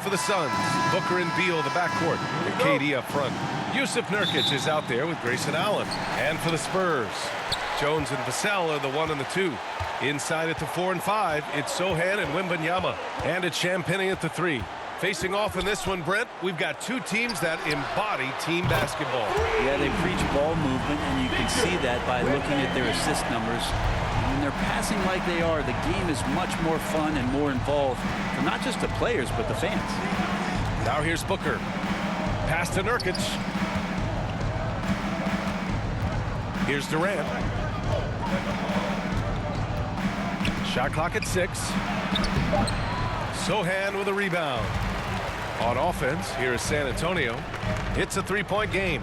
for the Suns. Booker and Beal, the backcourt. And KD up front. Yusuf Nurkic is out there with Grayson Allen. And for the Spurs, Jones and Vassell are the 1 and the 2. Inside at the 4 and 5, it's Sohan and Wembanyama. And it's Champagnie at the 3. Facing off in this one, Brent, we've got two teams that embody team basketball. Yeah, they preach ball movement, and you can see that by looking at their assist numbers. When they're passing like they are, the game is much more fun and more involved for not just the players, but the fans. Now here's Booker. Pass to Nurkic. Here's Durant. Shot clock at 6. Sohan with a rebound. On offense, here is San Antonio. It's a three-point game.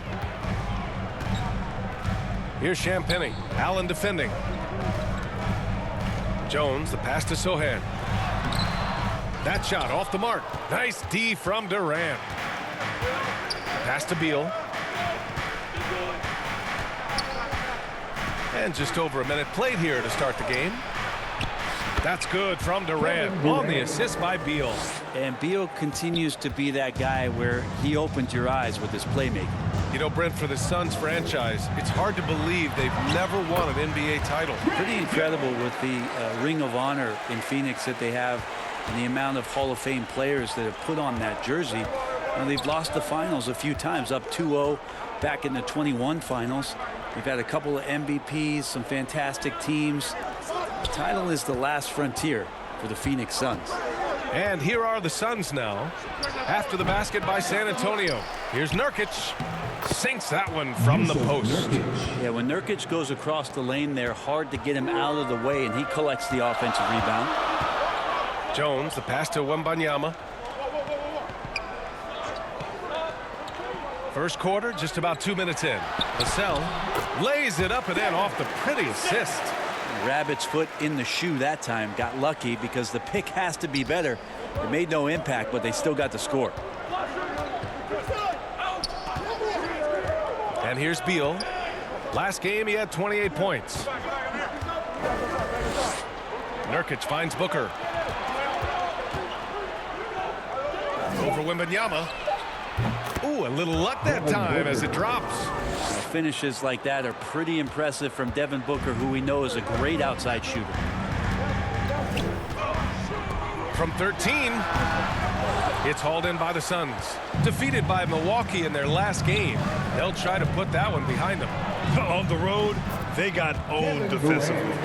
Here's Champagnie. Allen defending. Jones, the pass to Sohan. That shot off the mark. Nice D from Durant. Pass to Beal. And just over a minute played here to start the game. That's good from Durant on the assist by Beal. And Beal continues to be that guy where he opens your eyes with his playmaking. You know, Brent, for the Suns franchise, it's hard to believe they've never won an NBA title. Pretty incredible with the Ring of Honor in Phoenix that they have and the amount of Hall of Fame players that have put on that jersey. And they've lost the finals a few times, up 2-0 back in the 21 finals. We've had a couple of MVPs, some fantastic teams. The title is the last frontier for the Phoenix Suns. And here are the Suns now. After the basket by San Antonio. Here's Nurkic. Sinks that one from the post. Yeah, when Nurkic goes across the lane there, hard to get him out of the way, and he collects the offensive rebound. Jones, the pass to Wembanyama. First quarter, just about 2 minutes in. Vassell lays it up and in off the pretty assist. Rabbit's foot in the shoe that time. Got lucky because the pick has to be better. It made no impact, but they still got the score. And here's Beal. Last game, he had 28 points. Nurkic finds Booker. Over Wembanyama. Ooh, a little luck that time as it drops. Finishes like that are pretty impressive from Devin Booker, who we know is a great outside shooter. From 13, it's hauled in by the Suns. Defeated by Milwaukee in their last game. They'll try to put that one behind them. On the road, they got owned defensively.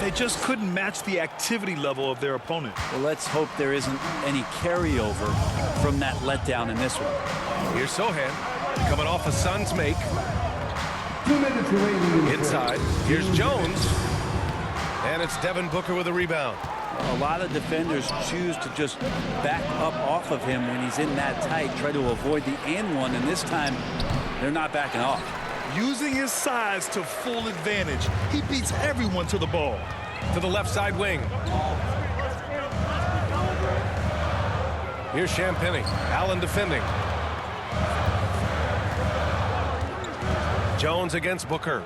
They just couldn't match the activity level of their opponent. Well, let's hope there isn't any carryover from that letdown in this one. Here's Sohan coming off a Suns make. 2 minutes remaining. Inside, here's Jones. And it's Devin Booker with a rebound. A lot of defenders choose to just back up off of him when he's in that tight, try to avoid the and one, and this time they're not backing off. Using his size to full advantage, he beats everyone to the ball. To the left side wing. Here's Champagnie. Allen defending. Jones against Booker.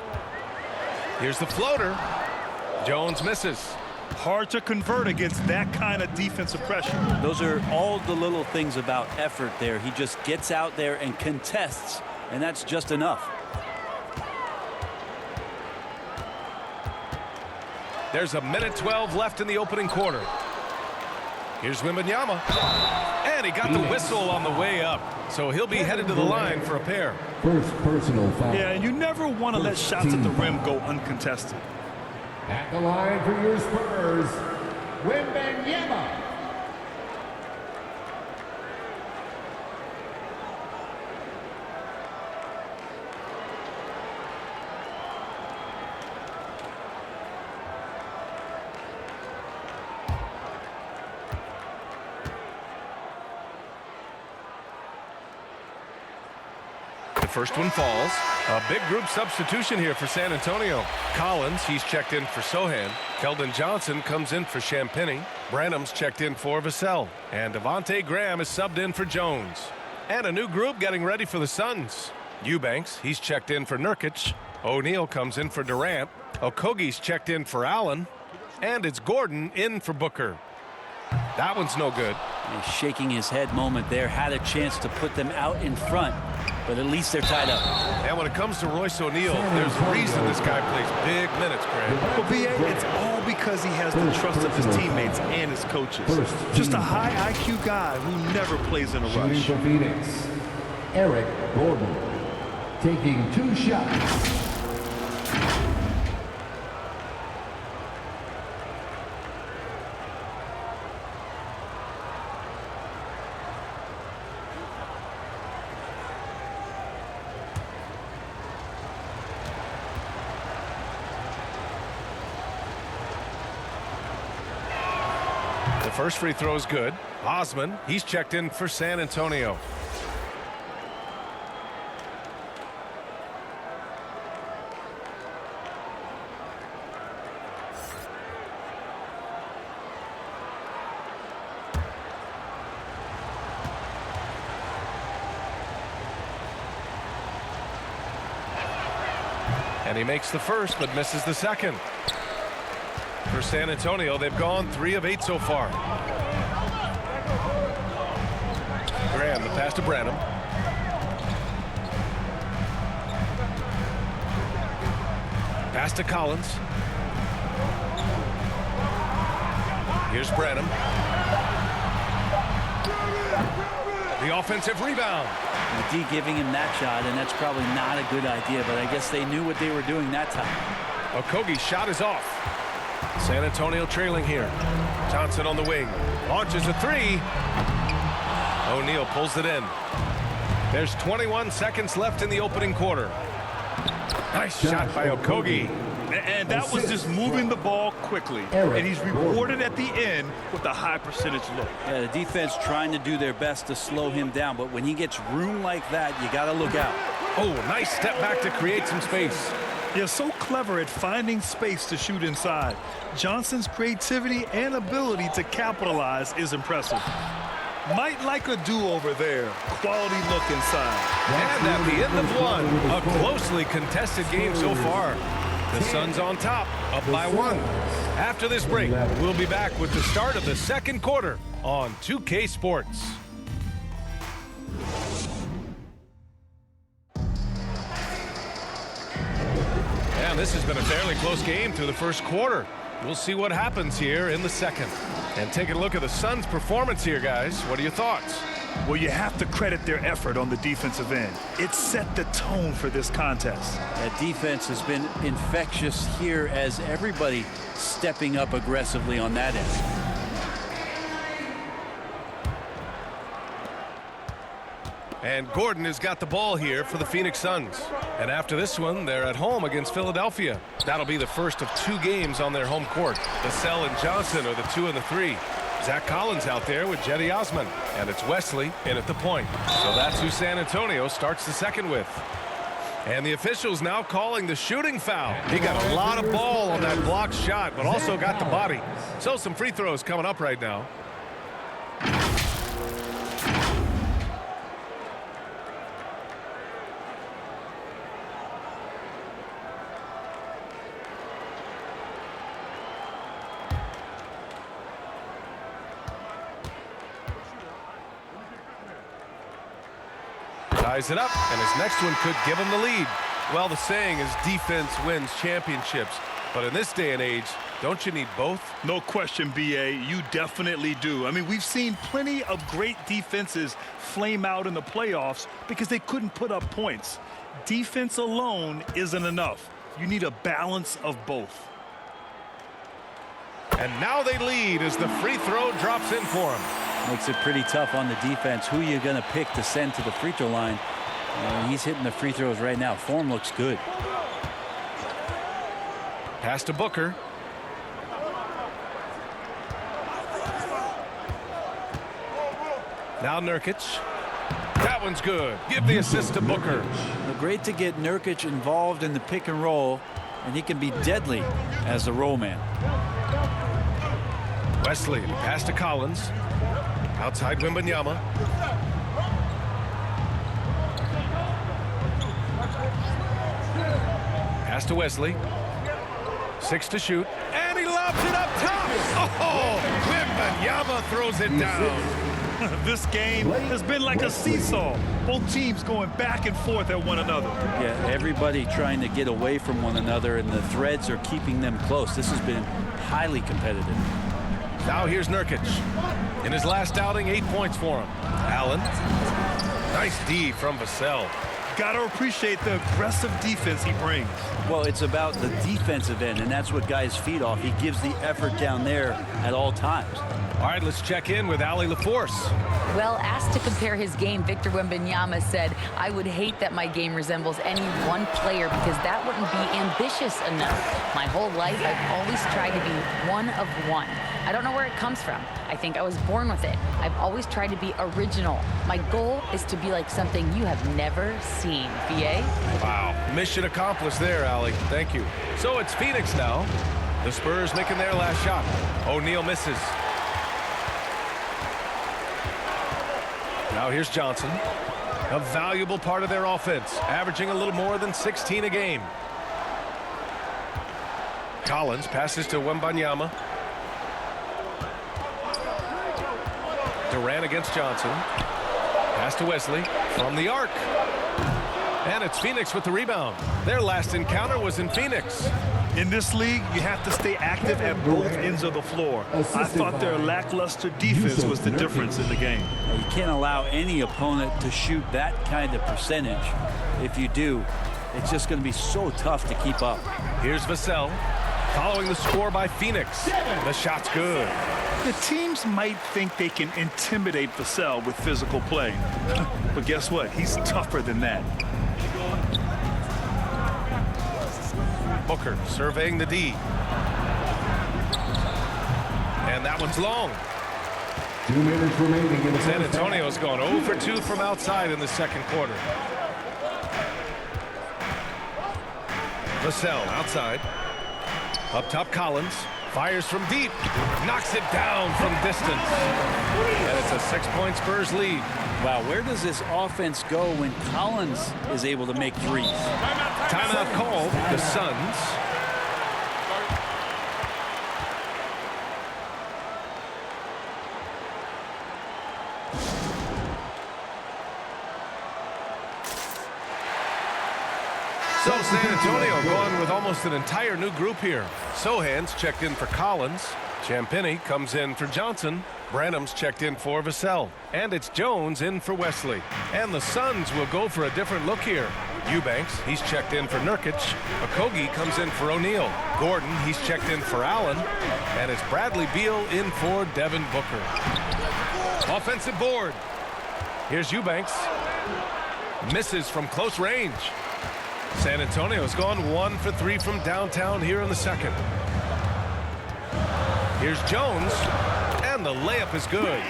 Here's the floater. Jones misses. Hard to convert against that kind of defensive pressure. Those are all the little things about effort there. He just gets out there and contests, and that's just enough. There's a minute 12 left in the opening quarter. Here's Wembanyama. And he got the whistle on the way up. So he'll be headed to the line for a pair. First personal foul. Yeah, and you never want to let shots at the rim go uncontested. At the line for your Spurs, Wembanyama. First one falls. A big group substitution here for San Antonio. Collins, he's checked in for Sohan. Keldon Johnson comes in for Champagnie. Branham's checked in for Vassell. And Devontae Graham is subbed in for Jones. And a new group getting ready for the Suns. Eubanks, he's checked in for Nurkic. O'Neal comes in for Durant. Okogie's checked in for Allen. And it's Gordon in for Booker. That one's no good. He's shaking his head moment there. Had a chance to put them out in front, but at least they're tied up. And when it comes to Royce O'Neal, there's a reason this guy plays big minutes, Greg. Well, B.A., it's all because he has the trust of his teammates and his coaches. Just a high IQ guy who never plays in a Shooting rush. for Phoenix, Eric Gordon, taking 2 shots. The first free throw is good. Osman, he's checked in for San Antonio. And he makes the first, but misses the second. For San Antonio, they've gone 3 of 8 so far. Graham, the pass to Branham. Pass to Collins. Here's Branham. The offensive rebound. D giving him that shot, and that's probably not a good idea, but I guess they knew what they were doing that time. Okogie's shot is off. San Antonio trailing here. Johnson on the wing. Launches a 3. O'Neal pulls it in. There's 21 seconds left in the opening quarter. Nice shot by Okogie. And that was just moving the ball quickly. And he's rewarded at the end with a high percentage look. Yeah, the defense trying to do their best to slow him down, but when he gets room like that, you got to look out. Oh, nice step back to create some space. They're so clever at finding space to shoot inside. Johnson's creativity and ability to capitalize is impressive. Might like a do-over there. Quality look inside. And at the end of one, a closely contested game so far. The Suns on top, up by 1. After this break, we'll be back with the start of the second quarter on 2K Sports. And this has been a fairly close game through the first quarter. We'll see what happens here in the second. And taking a look at the Suns' performance here, guys. What are your thoughts? Well, you have to credit their effort on the defensive end. It set the tone for this contest. That defense has been infectious here as everybody stepping up aggressively on that end. And Gordon has got the ball here for the Phoenix Suns. And after this one, they're at home against Philadelphia. That'll be the first of 2 games on their home court. Vassell and Johnson are the 2 and the 3. Zach Collins out there with Jetty Osman. And it's Wesley in at the point. So that's who San Antonio starts the second with. And the officials now calling the shooting foul. He got a lot of ball on that blocked shot, but also got the body. So some free throws coming up right now. Ties it up, and his next one could give him the lead. Well, the saying is defense wins championships. But in this day and age, don't you need both? No question, B.A. You definitely do. I mean, we've seen plenty of great defenses flame out in the playoffs because they couldn't put up points. Defense alone isn't enough. You need a balance of both. And now they lead as the free throw drops in for him. Makes it pretty tough on the defense. Who are you going to pick to send to the free throw line? He's hitting the free throws right now. Form looks good. Pass to Booker. Now Nurkic. That one's good. Give the assist to Booker. Well, great to get Nurkic involved in the pick and roll, and he can be deadly as a roll man. Wesley, pass to Collins. Outside Wembanyama. Pass to Wesley. 6 to shoot. And he lobs it up top. Oh, Wembanyama throws it down. This game has been like a seesaw. Both teams going back and forth at one another. Yeah, everybody trying to get away from one another, and the threads are keeping them close. This has been highly competitive. Now here's Nurkic. In his last outing, 8 points for him. Allen. Nice D from Vassell. Got to appreciate the aggressive defense he brings. Well, it's about the defensive end, and that's what guys feed off. He gives the effort down there at all times. All right, let's check in with Allie LaForce. Well, asked to compare his game, Victor Wembanyama said, "I would hate that my game resembles any one player because that wouldn't be ambitious enough. My whole life, I've always tried to be one of one. I don't know where it comes from. I think I was born with it. I've always tried to be original. My goal is to be like something you have never seen." VA? Wow. Mission accomplished there, Allie. Thank you. So it's Phoenix now. The Spurs making their last shot. O'Neal misses. Now here's Johnson. A valuable part of their offense, averaging a little more than 16 a game. Collins passes to Wembanyama. Durant against Johnson. Pass to Wesley from the arc. And it's Phoenix with the rebound. Their last encounter was in Phoenix. In this league, you have to stay active at both ends of the floor. I thought their lackluster defense was the difference in the game. You can't allow any opponent to shoot that kind of percentage. If you do, it's just going to be so tough to keep up. Here's Vassell following the score by Phoenix. The shot's good. The teams might think they can intimidate Vassell with physical play. But guess what? He's tougher than that. Booker surveying the D. And that one's long. 2 minutes remaining in the San first Antonio's gone 0 for 2 from outside in the second quarter. Vassell outside. Up top, Collins. Fires from deep. Knocks it down from distance. And it's a 6-point Spurs lead. Wow, where does this offense go when Collins is able to make threes? Timeout called. The Suns. So San Antonio going with almost an entire new group here. Sohan's checked in for Collins. Champagnie comes in for Johnson. Branham's checked in for Vassell. And it's Jones in for Wesley. And the Suns will go for a different look here. Eubanks, he's checked in for Nurkic. Okogie comes in for O'Neal. Gordon, he's checked in for Allen. And it's Bradley Beal in for Devin Booker. Offensive board. Here's Eubanks. Misses from close range. San Antonio's gone 1 for 3 from downtown here in the second. Here's Jones, and the layup is good.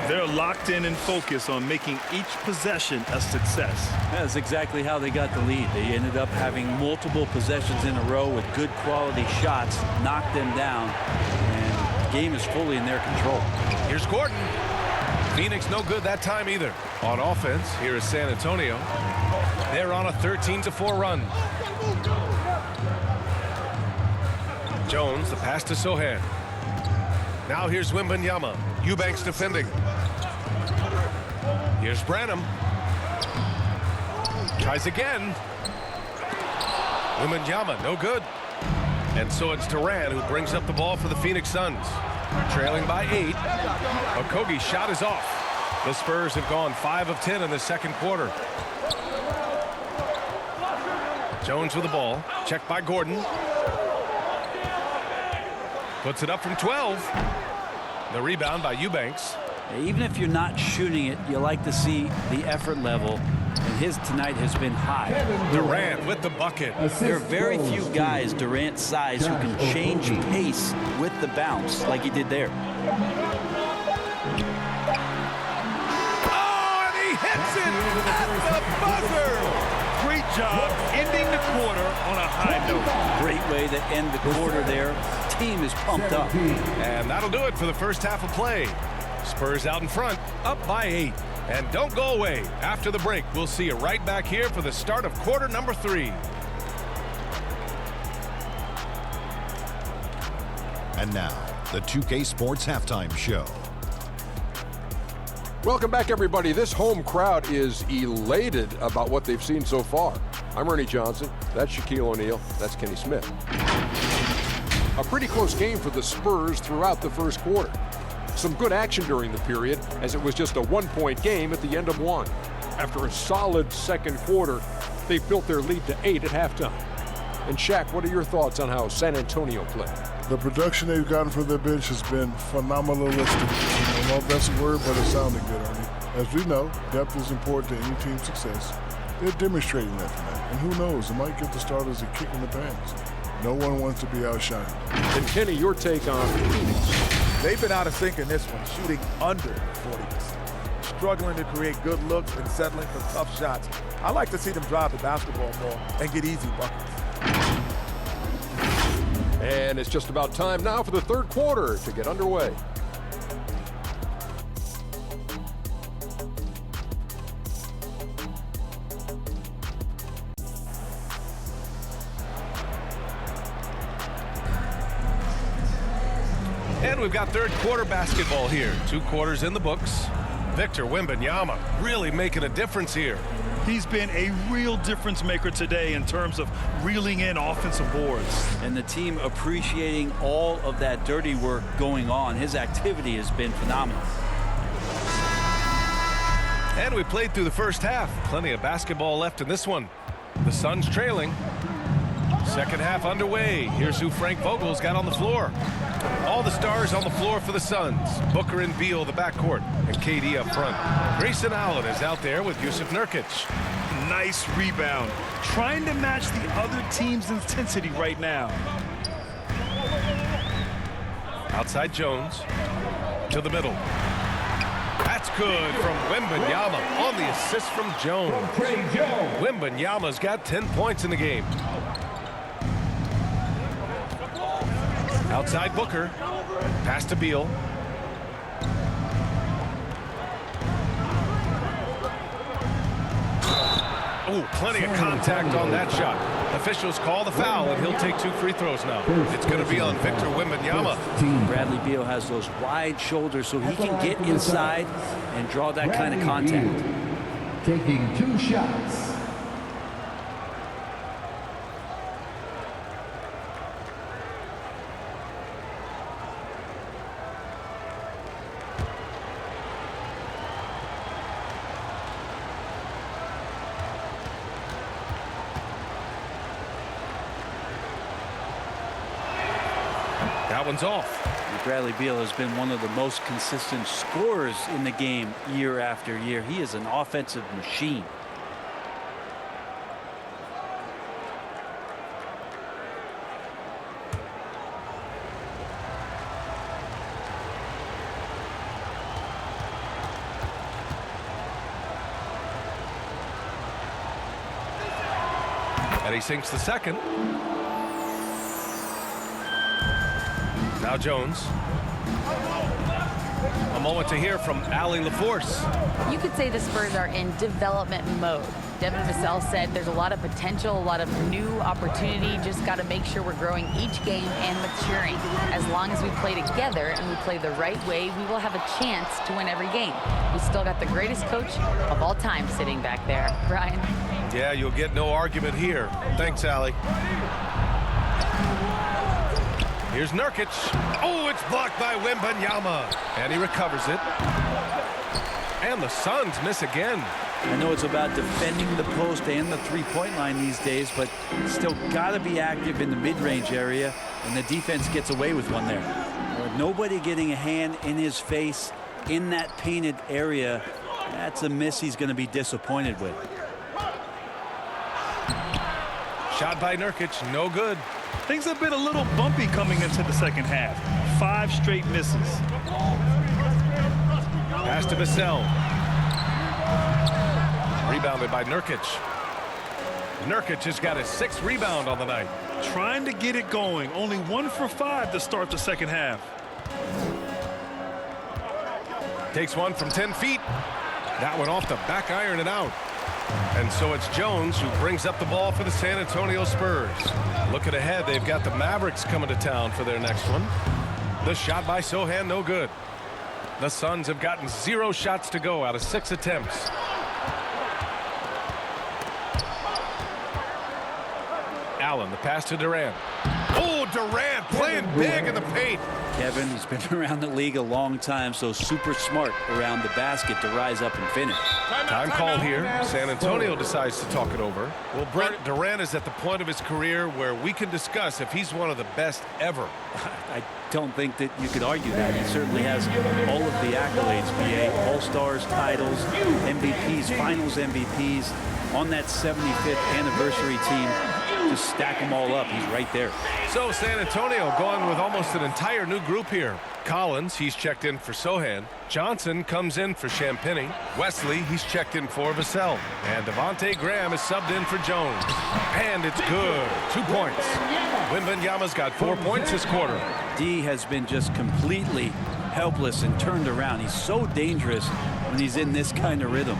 They're locked in and focused on making each possession a success. That's exactly how they got the lead. They ended up having multiple possessions in a row with good quality shots, knocked them down, and the game is fully in their control. Here's Gordon. Phoenix no good that time either. On offense, here is San Antonio. They're on a 13-4 run. Jones, the pass to Sohan. Now here's Wembanyama. Eubanks defending. Here's Branham. Tries again. Wembanyama, no good. And so it's Durant who brings up the ball for the Phoenix Suns. Trailing by 8. Okogie's shot is off. The Spurs have gone 5 of 10 in the second quarter. Jones with the ball. Checked by Gordon. Puts it up from 12. The rebound by Eubanks. Even if you're not shooting it, you like to see the effort level, and his tonight has been high. Durant with the bucket. There are very few guys Durant's size who can change pace with the bounce like he did there. Oh, and he hits it at the buzzer. Great job ending the quarter on a high note. Great way to end the quarter there. Team is pumped up. And that'll do it for the first half of play. Spurs out in front, up by 8. And don't go away. After the break, we'll see you right back here for the start of quarter number 3. And now, the 2K Sports Halftime Show. Welcome back, everybody. This home crowd is elated about what they've seen so far. I'm Ernie Johnson. That's Shaquille O'Neal. That's Kenny Smith. A pretty close game for the Spurs throughout the first quarter. Some good action during the period, as it was just a one-point game at the end of one. After a solid second quarter, they built their lead to 8 at halftime. And Shaq, what are your thoughts on how San Antonio played? The production they've gotten from their bench has been phenomenalistic. I don't know if that's a word, but it sounded good, Ernie. As we know, depth is important to any team's success. They're demonstrating that tonight. And who knows, it might get the starters a kick in the pants. No one wants to be outshined. And Kenny, your take on Phoenix. They've been out of sync in this one, shooting under 40%. Struggling to create good looks and settling for tough shots. I like to see them drive the basketball more and get easy buckets. And it's just about time now for the third quarter to get underway. And we've got third quarter basketball here. 2 quarters in the books. Victor Wembanyama really making a difference here. He's been a real difference maker today in terms of reeling in offensive boards. And the team appreciating all of that dirty work going on. His activity has been phenomenal. And we played through the first half. Plenty of basketball left in this one. The Suns trailing. Second half underway. Here's who Frank Vogel's got on the floor. All the stars on the floor for the Suns. Booker and Beal, the backcourt, and KD up front. Grayson Allen is out there with Yusuf Nurkic. Nice rebound. Trying to match the other team's intensity right now. Outside Jones. To the middle. That's good from Wembanyama on the assist from Jones. Wembanyama's got 10 points in the game. Outside Booker. Pass to Beal. Oh, plenty of contact on that shot. Officials call the foul, and he'll take 2 free throws now. It's going to be on Victor Wembanyama. Bradley Beal has those wide shoulders so he can get inside and draw that kind of contact. Taking 2 shots. That one's off. Bradley Beal has been one of the most consistent scorers in the game year after year. He is an offensive machine. And he sinks the second. Now Jones. A moment to hear from Allie LaForce. You could say the Spurs are in development mode. Devin Vassell said there's a lot of potential, a lot of new opportunity. Just got to make sure we're growing each game and maturing. As long as we play together and we play the right way, we will have a chance to win every game. We still got the greatest coach of all time sitting back there. Brian? Yeah, you'll get no argument here. Thanks, Allie. Here's Nurkic. Oh, it's blocked by Wembanyama. And he recovers it. And the Suns miss again. I know it's about defending the post and the three-point line these days, but still got to be active in the mid-range area, and the defense gets away with one there. Nobody getting a hand in his face in that painted area. That's a miss he's going to be disappointed with. Shot by Nurkic, no good. Things have been a little bumpy coming into the second half. 5 straight misses. Pass to Vassell. Rebounded by Nurkic. Nurkic has got his 6th rebound on the night. Trying to get it going. Only 1 for 5 to start the second half. Takes one from 10 feet. That one off the back iron and out. And so it's Jones who brings up the ball for the San Antonio Spurs. Looking ahead, they've got the Mavericks coming to town for their next one. The shot by Sohan, no good. The Suns have gotten 0 shots to go out of 6 attempts. Allen, the pass to Durant. Oh, Durant playing big in the paint. Kevin, he's been around the league a long time, so super smart around the basket to rise up and finish. Time call here. San Antonio decides to talk it over. Well, Brent, Durant is at the point of his career where we can discuss if he's one of the best ever. I don't think that you could argue that. He certainly has all of the accolades, BA. All-Stars, titles, MVPs, Finals MVPs. On that 75th anniversary team, just stack them all up. He's right there. So San Antonio going with almost an entire new group here. Collins, he's checked in for Sohan. Johnson comes in for Champagny. Wesley, he's checked in for Vassell. And Devontae Graham is subbed in for Jones. And it's good. 2 points. Wembanyama's got 4 points this quarter. D has been just completely helpless and turned around. He's so dangerous when he's in this kind of rhythm.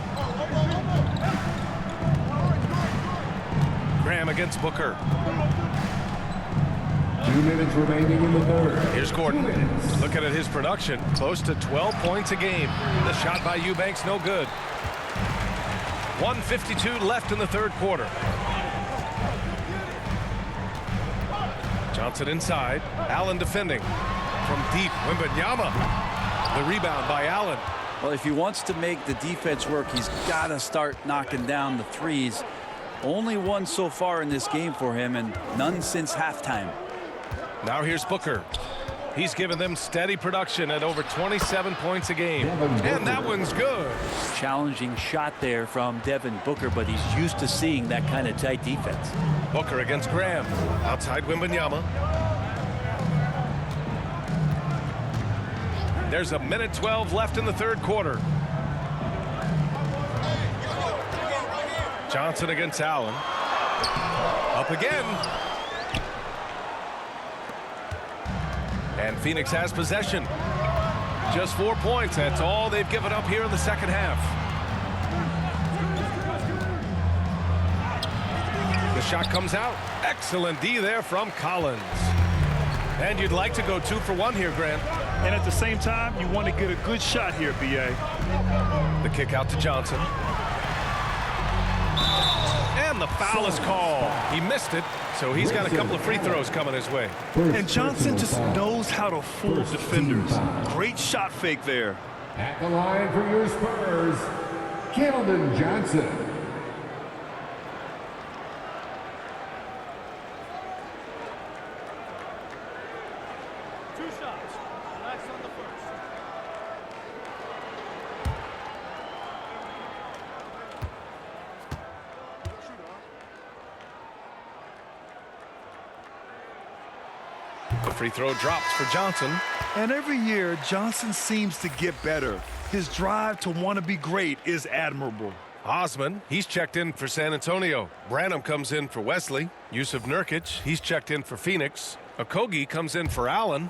Graham against Booker. 2 minutes remaining in the third. Here's Gordon. Looking at his production, close to 12 points a game. The shot by Eubanks, no good. 1:52 left in the third quarter. Johnson inside. Allen defending. From deep, Wembanyama. The rebound by Allen. Well, if he wants to make the defense work, he's got to start knocking down the threes. Only one so far in this game for him, and none since halftime. Now here's Booker. He's given them steady production at over 27 points a game. And that one's good. Challenging shot there from Devin Booker, but he's used to seeing that kind of tight defense. Booker against Graham. Outside Wembanyama. There's a minute 12 left in the third quarter. Johnson against Allen. Up again. And Phoenix has possession. Just 4 points. That's all they've given up here in the second half. The shot comes out. Excellent D there from Collins. And you'd like to go 2 for 1 here, Grant. And at the same time, you want to get a good shot here, B.A. The kick out to Johnson. And the foul is called. He missed it, so he's got a couple of free throws coming his way. And Johnson just knows how to fool defenders. Great shot fake there. At the line for your Spurs, Keldon Johnson. The free throw drops for Johnson. And every year, Johnson seems to get better. His drive to want to be great is admirable. Osman, he's checked in for San Antonio. Branham comes in for Wesley. Yusuf Nurkic, he's checked in for Phoenix. Okogie comes in for Allen.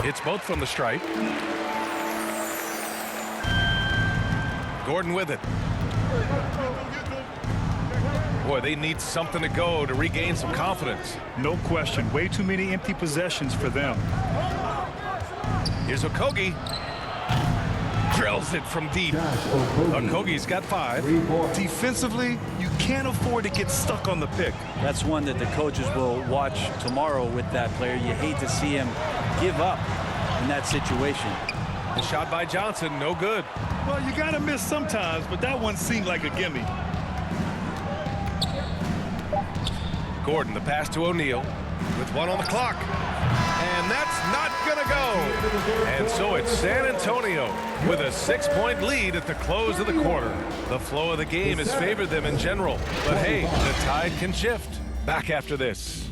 It's both from the stripe. Gordon with it. Boy, they need something to go to regain some confidence. No question. Way too many empty possessions for them. Here's Okogie. Drills it from deep. Okogie's got 5. Defensively, you can't afford to get stuck on the pick. That's one that the coaches will watch tomorrow with that player. You hate to see him give up in that situation. The shot by Johnson, no good. Well, you got to miss sometimes, but that one seemed like a gimme. Gordon, the pass to O'Neal with 1 on the clock. And that's not going to go. And so it's San Antonio with a 6-point lead at the close of the quarter. The flow of the game has favored them in general. But hey, the tide can shift. Back after this.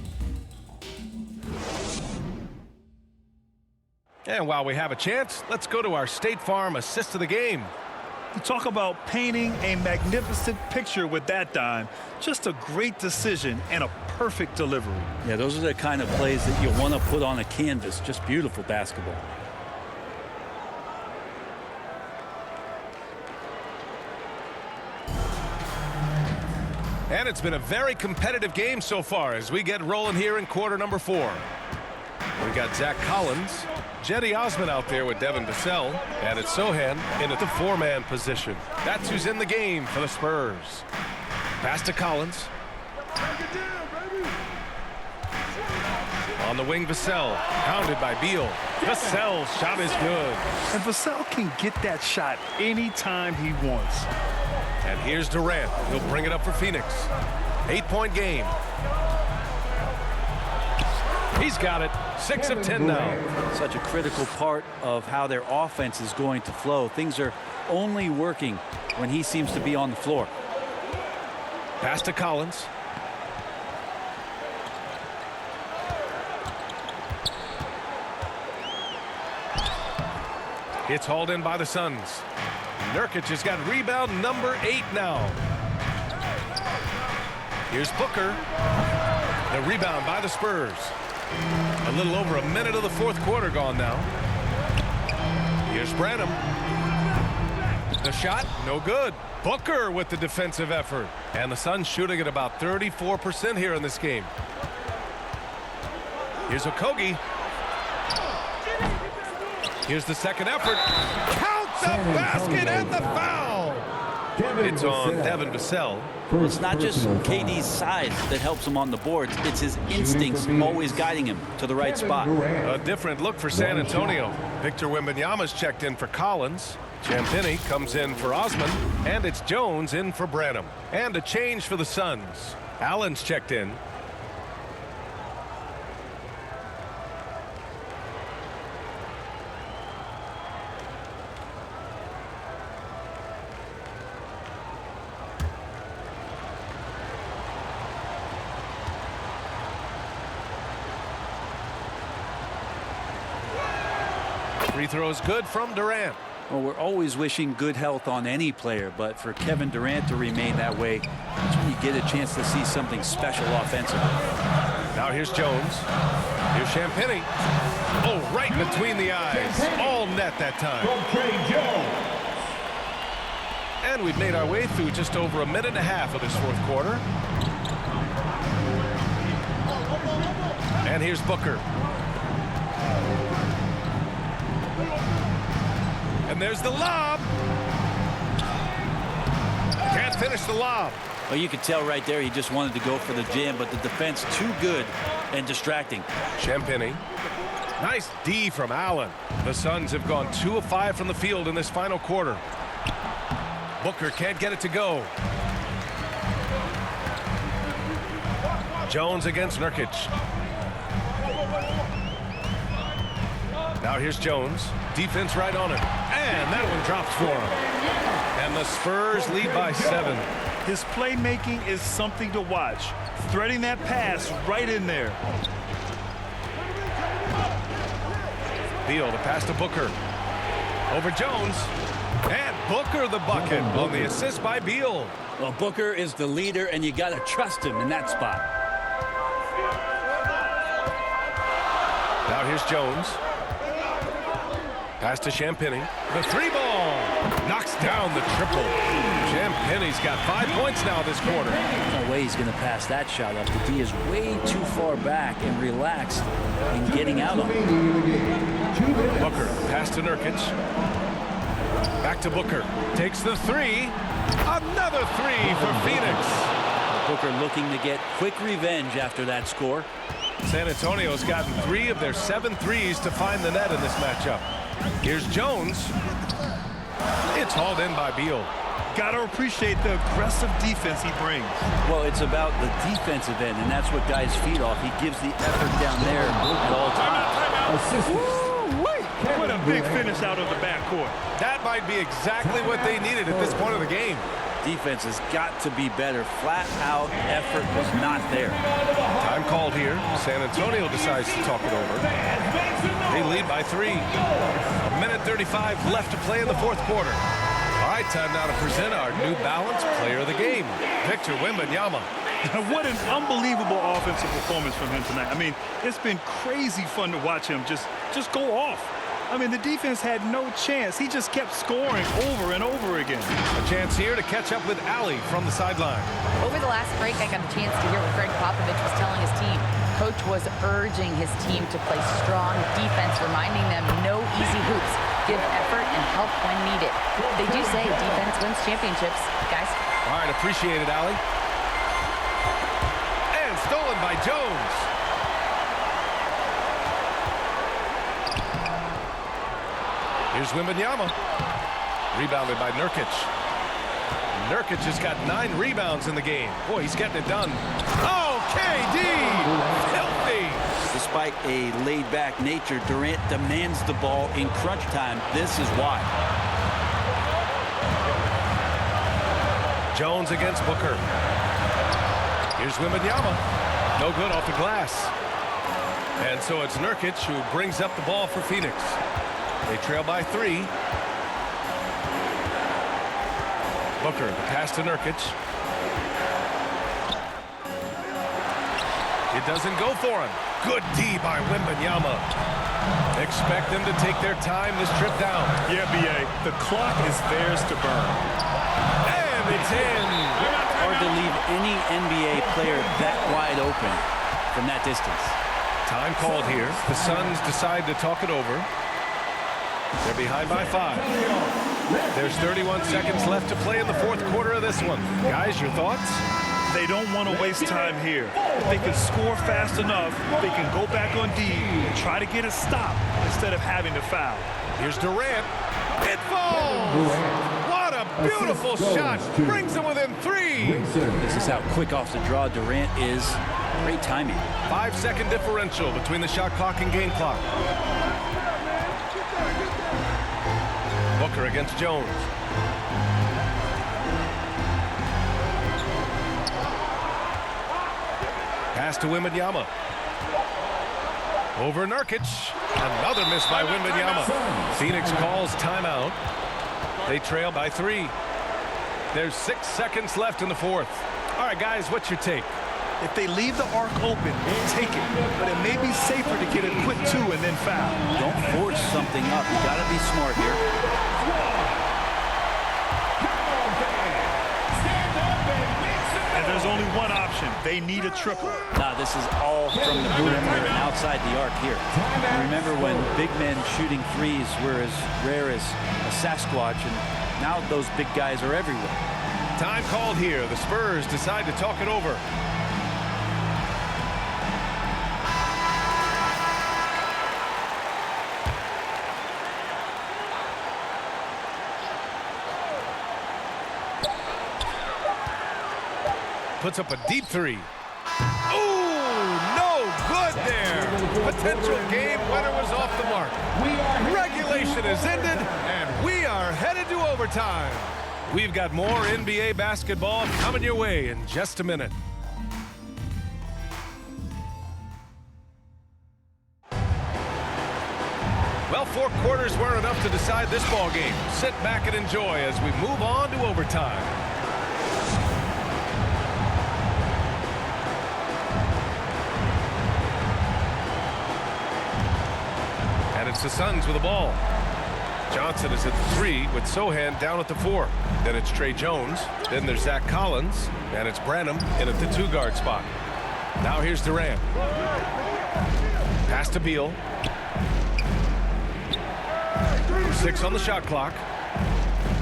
And while we have a chance, let's go to our State Farm assist of the game. You talk about painting a magnificent picture with that dime. Just a great decision and a perfect delivery. Yeah, those are the kind of plays that you want to put on a canvas. Just beautiful basketball. And it's been a very competitive game so far as we get rolling here in quarter number 4. We got Zach Collins, Jetty Osman out there with Devin Vassell, and it's Sohan in at the 4-man position. That's who's in the game for the Spurs. Pass to Collins. On the wing, Vassell, pounded by Beal. Vassell's shot is good. And Vassell can get that shot anytime he wants. And here's Durant. He'll bring it up for Phoenix. 8-point game. He's got it. 6 of 10 now. Such a critical part of how their offense is going to flow. Things are only working when he seems to be on the floor. Pass to Collins. It's hauled in by the Suns. Nurkic has got rebound number 8 now. Here's Booker. The rebound by the Spurs. A little over a minute of the fourth quarter gone now. Here's Branham. The shot, no good. Booker with the defensive effort. And the Suns shooting at about 34% here in this game. Here's Okogie. Here's the second effort. Count the basket and the foul. It's on Devin Vassell. It's not just KD's size that helps him on the boards. It's his instincts always guiding him to the right spot. A different look for San Antonio. Victor Wembanyama's checked in for Collins. Champagnie comes in for Osman. And it's Jones in for Branham. And a change for the Suns. Allen's checked in. Free throws good from Durant. Well, we're always wishing good health on any player, but for Kevin Durant to remain that way, that's when you get a chance to see something special offensively. Now here's Jones. Here's Champagnie. Oh, right between the eyes. All net that time. And we've made our way through just over a minute and a half of this fourth quarter. And here's Booker. And there's the lob. Can't finish the lob. Well, you could tell right there he just wanted to go for the jam, but the defense too good and distracting. Champagnie. Nice D from Allen. The Suns have gone 2 of 5 from the field in this final quarter. Booker can't get it to go. Jones against Nurkic. Now here's Jones. Defense right on him. And that one drops for him. And the Spurs lead by 7. His playmaking is something to watch. Threading that pass right in there. Beal to pass to Booker. Over Jones. And Booker the bucket on the assist by Beal. Well, Booker is the leader, and you got to trust him in that spot. Now here's Jones. Pass to Champagnie. The 3-ball. Knocks down the triple. Champagnie's got 5 points now this quarter. No way he's going to pass that shot up. The D is way too far back and relaxed in getting out on it. Booker, pass to Nurkic. Back to Booker. Takes the 3. Another 3 for Phoenix. Booker looking to get quick revenge after that score. San Antonio's gotten 3 of their 7 threes to find the net in this matchup. Here's Jones. It's hauled in by Beal. Got to appreciate the aggressive defense he brings. Well, it's about the defensive end, and that's what guys feed off. He gives the effort down there at all times. What a big finish out of the backcourt. That might be exactly what they needed at this point of the game. Defense has got to be better. Flat out effort was not there. Time called here. San Antonio decides to talk it over. They lead by 3. A minute 35 left to play in the fourth quarter. All right, time now to present our New Balance player of the game, Victor Wembanyama. What an unbelievable offensive performance from him tonight. I mean, it's been crazy fun to watch him just go off. I mean, the defense had no chance. He just kept scoring over and over again. A chance here to catch up with Allie from the sideline. Over the last break, I got a chance to hear what Greg Popovich was telling his team. Coach was urging his team to play strong defense, reminding them no easy hoops. Give effort and help when needed. They do say defense wins championships, guys. All right, appreciate it, Allie. And stolen by Jones. Here's Wembanyama. Rebounded by Nurkic. Nurkic has got 9 rebounds in the game. Boy, he's getting it done. Oh, KD! Filthy! Despite a laid-back nature, Durant demands the ball in crunch time. This is why. Jones against Booker. Here's Wembanyama. No good off the glass. And so it's Nurkic who brings up the ball for Phoenix. They trail by 3. Booker, the pass to Nurkic. It doesn't go for him. Good D by Wembanyama. Expect them to take their time this trip down. Yeah, B.A., the clock is theirs to burn. And it's in. Hard to leave any NBA player that wide open from that distance. Time called here. The Suns decide to talk it over. They're behind by 5. There's 31 seconds left to play in the fourth quarter of this one. Guys, your thoughts? They don't want to waste time here. If they can score fast enough, they can go back on D and try to get a stop instead of having to foul. Here's Durant. It falls! What a beautiful shot! Brings them within 3! This is how quick off the draw Durant is. Great timing. 5-second differential between the shot clock and game clock. Booker against Jones. Pass to Wembanyama. Over Nurkic. Another miss by Wembanyama. Phoenix calls timeout. They trail by 3. There's 6 seconds left in the fourth. All right, guys, what's your take? If they leave the arc open, take it. But it may be safer to get a quick 2 and then foul. Don't force something up. You got to be smart here. And there's only one option. They need a triple. Nah, this is all from the perimeter and outside the arc here. Remember when big men shooting threes were as rare as a Sasquatch, and now those big guys are everywhere. Time called here. The Spurs decide to talk it over. Puts up a deep 3. Ooh, no good there. Potential game winner was off the mark. Regulation is ended, and we are headed to overtime. We've got more NBA basketball coming your way in just a minute. Well, 4 quarters weren't enough to decide this ball game. Sit back and enjoy as we move on to overtime. And it's the Suns with the ball. Johnson is at the 3 with Sohan down at the 4. Then it's Trey Jones. Then there's Zach Collins. And it's Branham in at the 2-guard spot. Now here's Durant. Pass to Beal. 6 on the shot clock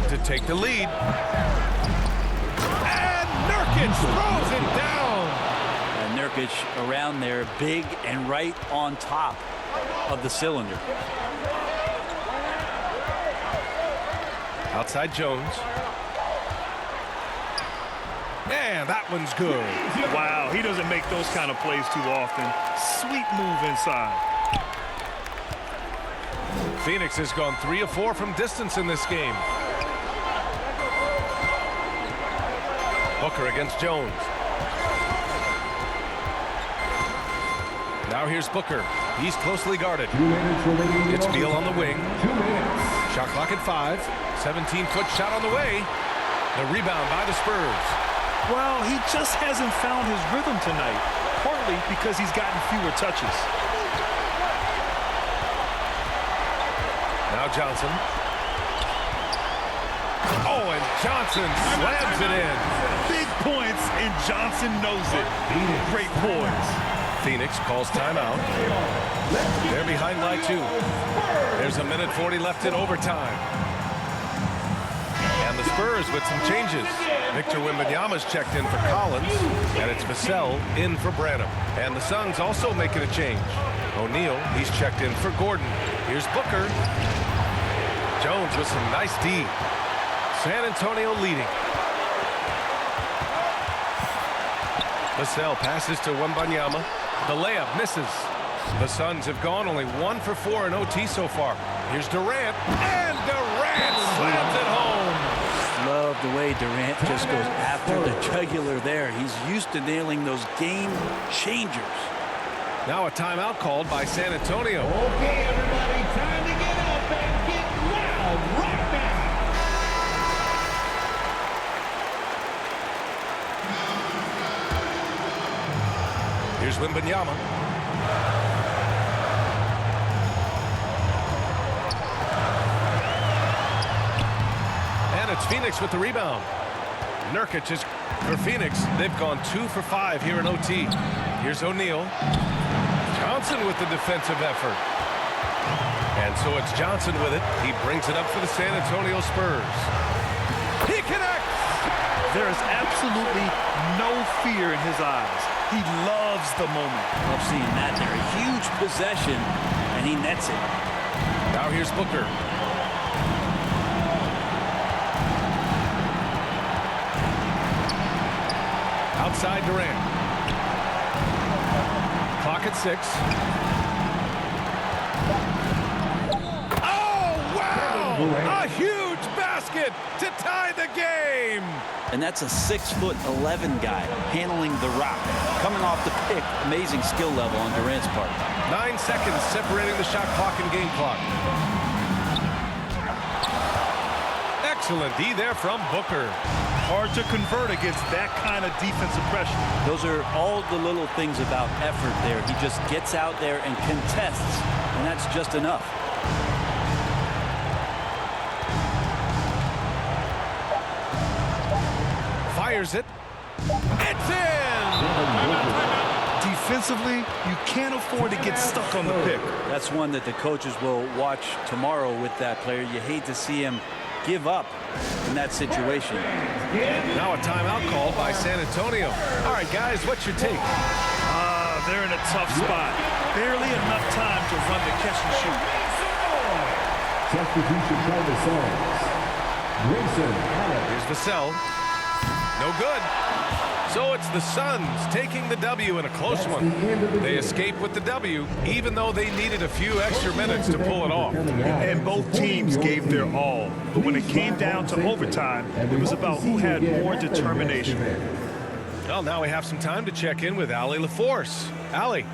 to take the lead. And Nurkic throws it down. And Nurkic around there, big and right on top of the cylinder. Outside Jones. And that one's good. Wow, he doesn't make those kind of plays too often. Sweet move inside. Phoenix has gone 3 of 4 from distance in this game. Booker against Jones. Now here's Booker. He's closely guarded. It's Beal on the wing. Shot clock at 5. 17-foot shot on the way. The rebound by the Spurs. Well, he just hasn't found his rhythm tonight, partly because he's gotten fewer touches. Johnson. Oh, and Johnson slams it in. Big points, and Johnson knows it. Great poise. Phoenix calls timeout. They're behind by 2. There's a minute 40 left in overtime. And the Spurs with some changes. Victor Wembanyama's checked in for Collins, and it's Vassell in for Branham. And the Suns also making a change. O'Neal, he's checked in for Gordon. Here's Booker. Jones with some nice D. San Antonio leading. Vassell passes to Wembanyama. The layup misses. The Suns have gone only 1 for 4 in OT so far. Here's Durant, and Durant slams it home. Love the way Durant just goes after the jugular there. He's used to nailing those game changers. Now a timeout called by San Antonio. Okay, everybody, time to get up and get loud right now. Here's Wembanyama. And it's Phoenix with the rebound. Nurkic is for Phoenix. They've gone 2 for 5 here in OT. Here's O'Neal. Johnson with the defensive effort. And so it's Johnson with it. He brings it up for the San Antonio Spurs. He connects! There is absolutely no fear in his eyes. He loves the moment. Love seeing that there. A huge possession, and he nets it. Now here's Booker. Outside Durant. Clock at 6. Oh, wow! A huge basket to tie the game! And that's a 6'11" guy handling the rock. Coming off the pick, amazing skill level on Durant's part. 9 seconds separating the shot clock and game clock. Excellent D there from Booker. Hard to convert against that kind of defensive pressure. Those are all the little things about effort there. He just gets out there and contests, and that's just enough. Fires it. It's in! Defensively, you can't afford to get stuck on the pick. That's one that the coaches will watch tomorrow with that player. You hate to see him give up in that situation. Now a timeout called by San Antonio. All right, guys, what's your take? They're in a tough spot. Barely enough time to run the catch and shoot. Substitution by the Suns. Here's Vassell. No good. So it's the Suns taking the W in a close one. They escape with the W, even though they needed a few extra minutes to pull it off. And both teams gave their all. But when it came down to overtime, it was about who had more determination. Well, now we have some time to check in with Allie LaForce. Allie.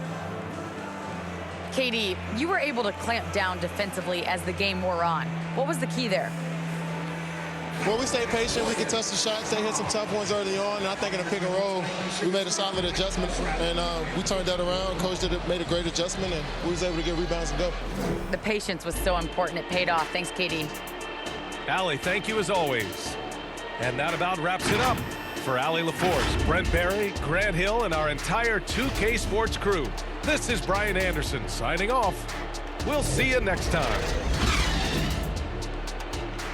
KD, you were able to clamp down defensively as the game wore on. What was the key there? Well, we stayed patient. We could touch the shots. They hit some tough ones early on. And I think in a pick and roll, we made a solid adjustment. And we turned that around. Coach made a great adjustment, and we was able to get rebounds and go. The patience was so important. It paid off. Thanks, KD. Allie, thank you as always. And that about wraps it up. For Allie LaForce, Brent Barry, Grant Hill, and our entire 2K Sports crew, this is Brian Anderson signing off. We'll see you next time.